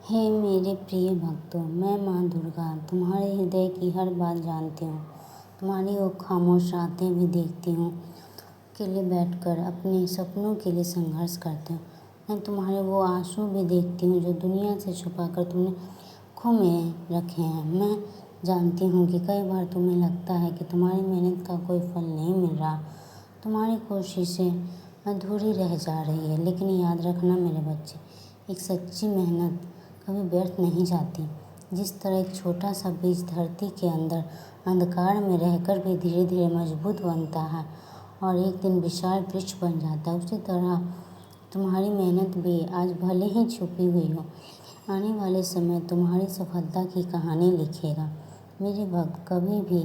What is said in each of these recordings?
हे मेरे प्रिय भक्तों, मैं माँ दुर्गा तुम्हारे हृदय की हर बात जानती हूँ। तुम्हारी वो खामोश रातें भी देखती हूँ, अकेले बैठकर अपने सपनों के लिए संघर्ष करते हो। मैं तुम्हारे वो आंसू भी देखती हूँ जो दुनिया से छुपाकर तुमने आँखों में रखे हैं। मैं जानती हूँ कि कई बार तुम्हें लगता है कि तुम्हारी मेहनत का कोई फल नहीं मिल रहा, तुम्हारी कोशिशें अधूरी रह जा रही है। लेकिन याद रखना मेरे बच्चे, एक सच्ची मेहनत कभी व्यर्थ नहीं जाती। जिस तरह एक छोटा सा बीज धरती के अंदर अंधकार में रहकर भी धीरे धीरे मजबूत बनता है और एक दिन विशाल वृक्ष बन जाता है, उसी तरह तुम्हारी मेहनत भी आज भले ही छुपी हुई हो, आने वाले समय तुम्हारी सफलता की कहानी लिखेगा। मेरे भक्त, कभी भी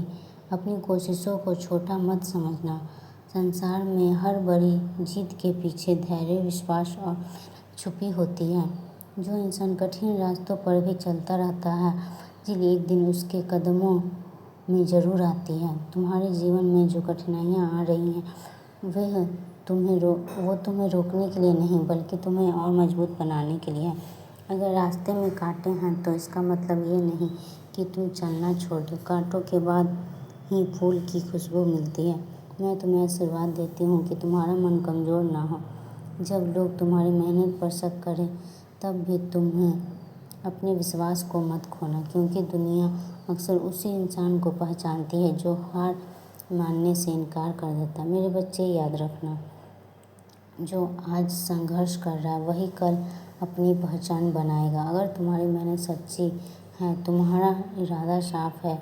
अपनी कोशिशों को छोटा मत समझना। संसार में हर बड़ी जीत के पीछे धैर्य, विश्वास और छुपी होती है। जो इंसान कठिन रास्तों पर भी चलता रहता है, जिन एक दिन उसके कदमों में ज़रूर आती है। तुम्हारे जीवन में जो कठिनाइयाँ आ रही हैं वह तुम्हें रोकने के लिए नहीं, बल्कि तुम्हें और मजबूत बनाने के लिए है। अगर रास्ते में कांटे हैं तो इसका मतलब ये नहीं कि तुम चलना छोड़ दो। कांटों के बाद ही फूल की खुशबू मिलती है। मैं तुम्हें आशीर्वाद देती हूँ कि तुम्हारा मन कमज़ोर ना हो। जब लोग तुम्हारी मेहनत पर शक करें तब भी तुम्हें अपने विश्वास को मत खोना, क्योंकि दुनिया अक्सर उसी इंसान को पहचानती है जो हार मानने से इनकार कर देता है। मेरे बच्चे, याद रखना, जो आज संघर्ष कर रहा है वही कल अपनी पहचान बनाएगा। अगर तुम्हारी मेहनत सच्ची है, तुम्हारा इरादा साफ है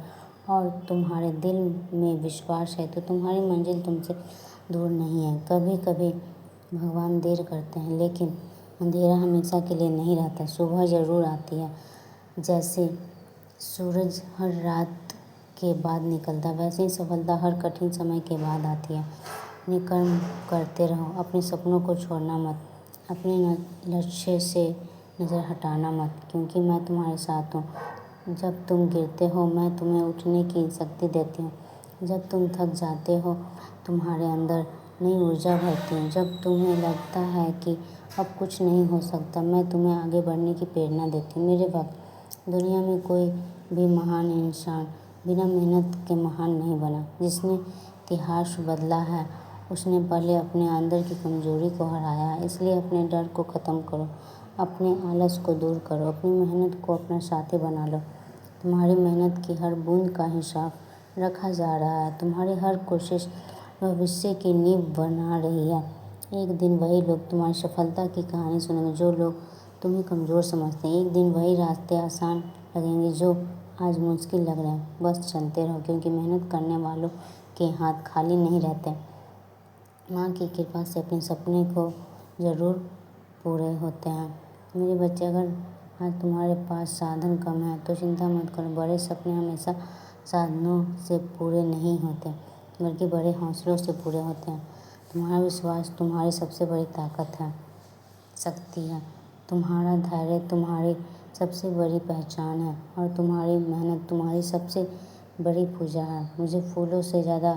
और तुम्हारे दिल में विश्वास है, तो तुम्हारी मंजिल तुमसे दूर नहीं है। कभी कभी भगवान देर करते हैं, लेकिन अंधेरा हमेशा के लिए नहीं रहता। सुबह ज़रूर आती है। जैसे सूरज हर रात के बाद निकलता है, वैसे ही सफलता हर कठिन समय के बाद आती है। अपने कर्म करते रहो, अपने सपनों को छोड़ना मत, अपने लक्ष्य से नज़र हटाना मत, क्योंकि मैं तुम्हारे साथ हूँ। जब तुम गिरते हो, मैं तुम्हें उठने की शक्ति देती हूँ। जब तुम थक जाते हो, तुम्हारे अंदर नई ऊर्जा भरती हूँ। जब तुम्हें लगता है कि अब कुछ नहीं हो सकता, मैं तुम्हें आगे बढ़ने की प्रेरणा देती हूँ। मेरे वक्त, दुनिया में कोई भी महान इंसान बिना मेहनत के महान नहीं बना। जिसने इतिहास बदला है उसने पहले अपने अंदर की कमजोरी को हराया है। इसलिए अपने डर को ख़त्म करो, अपने आलस को दूर करो, अपनी मेहनत को अपना साथी बना लो। तुम्हारी मेहनत की हर बूंद का हिसाब रखा जा रहा है। तुम्हारी हर कोशिश भविष्य की नींव बना रही है। एक दिन वही लोग तुम्हारी सफलता की कहानी सुनेंगे जो लोग तुम्हें कमज़ोर समझते हैं। एक दिन वही रास्ते आसान लगेंगे जो आज मुश्किल लग रहे हैं। बस चलते रहो, क्योंकि मेहनत करने वालों के हाथ खाली नहीं रहते। माँ की कृपा से अपने सपने को ज़रूर पूरे होते हैं। मेरे बच्चे, अगर आज तुम्हारे पास साधन कम है तो चिंता मत करो। बड़े सपने हमेशा साधनों से पूरे नहीं होते, बल्कि बड़े हौसलों से पूरे होते हैं। तुम्हारा विश्वास तुम्हारी सबसे बड़ी ताकत है, शक्ति है। तुम्हारा धैर्य तुम्हारी सबसे बड़ी पहचान है और तुम्हारी मेहनत तुम्हारी सबसे बड़ी पूजा है। मुझे फूलों से ज़्यादा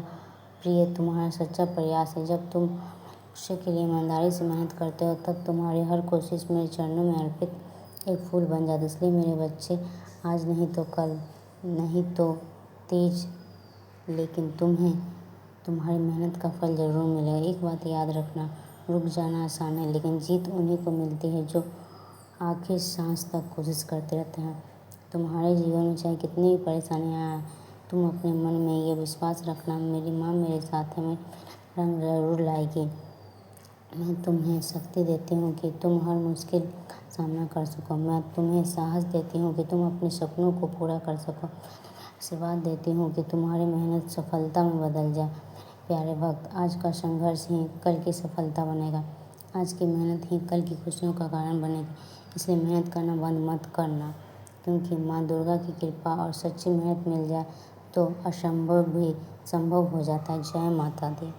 प्रिय तुम्हारा सच्चा प्रयास है। जब तुम लक्ष्य के लिए ईमानदारी से मेहनत करते हो, तब तुम्हारी हर कोशिश मेरे चरणों में अर्पित एक फूल बन जाती है। इसलिए मेरे बच्चे, आज नहीं तो कल, नहीं तो तेज, लेकिन तुम्हें तुम्हारी मेहनत का फल ज़रूर मिलेगा। एक बात याद रखना, रुक जाना आसान है, लेकिन जीत उन्हीं को मिलती है जो आखिर सांस तक कोशिश करते रहते हैं। तुम्हारे जीवन में चाहे कितनी भी परेशानियाँ आएं, तुम अपने मन में ये विश्वास रखना, मेरी माँ मेरे साथ है, मैं रंग ज़रूर लाएगी। मैं तुम्हें शक्ति देती हूँ कि तुम हर मुश्किल का सामना कर सको। मैं तुम्हें साहस देती हूँ कि तुम अपने सपनों को पूरा कर सको। आशीर्वाद देती हूँ कि तुम्हारी मेहनत सफलता में बदल जाए। प्यारे भक्त, आज का संघर्ष ही कल की सफलता बनेगा। आज की मेहनत ही कल की खुशियों का कारण बनेगी। इसलिए मेहनत करना बंद मत करना, क्योंकि माँ दुर्गा की कृपा और सच्ची मेहनत मिल जाए तो असंभव भी संभव हो जाता है। जय माता दी।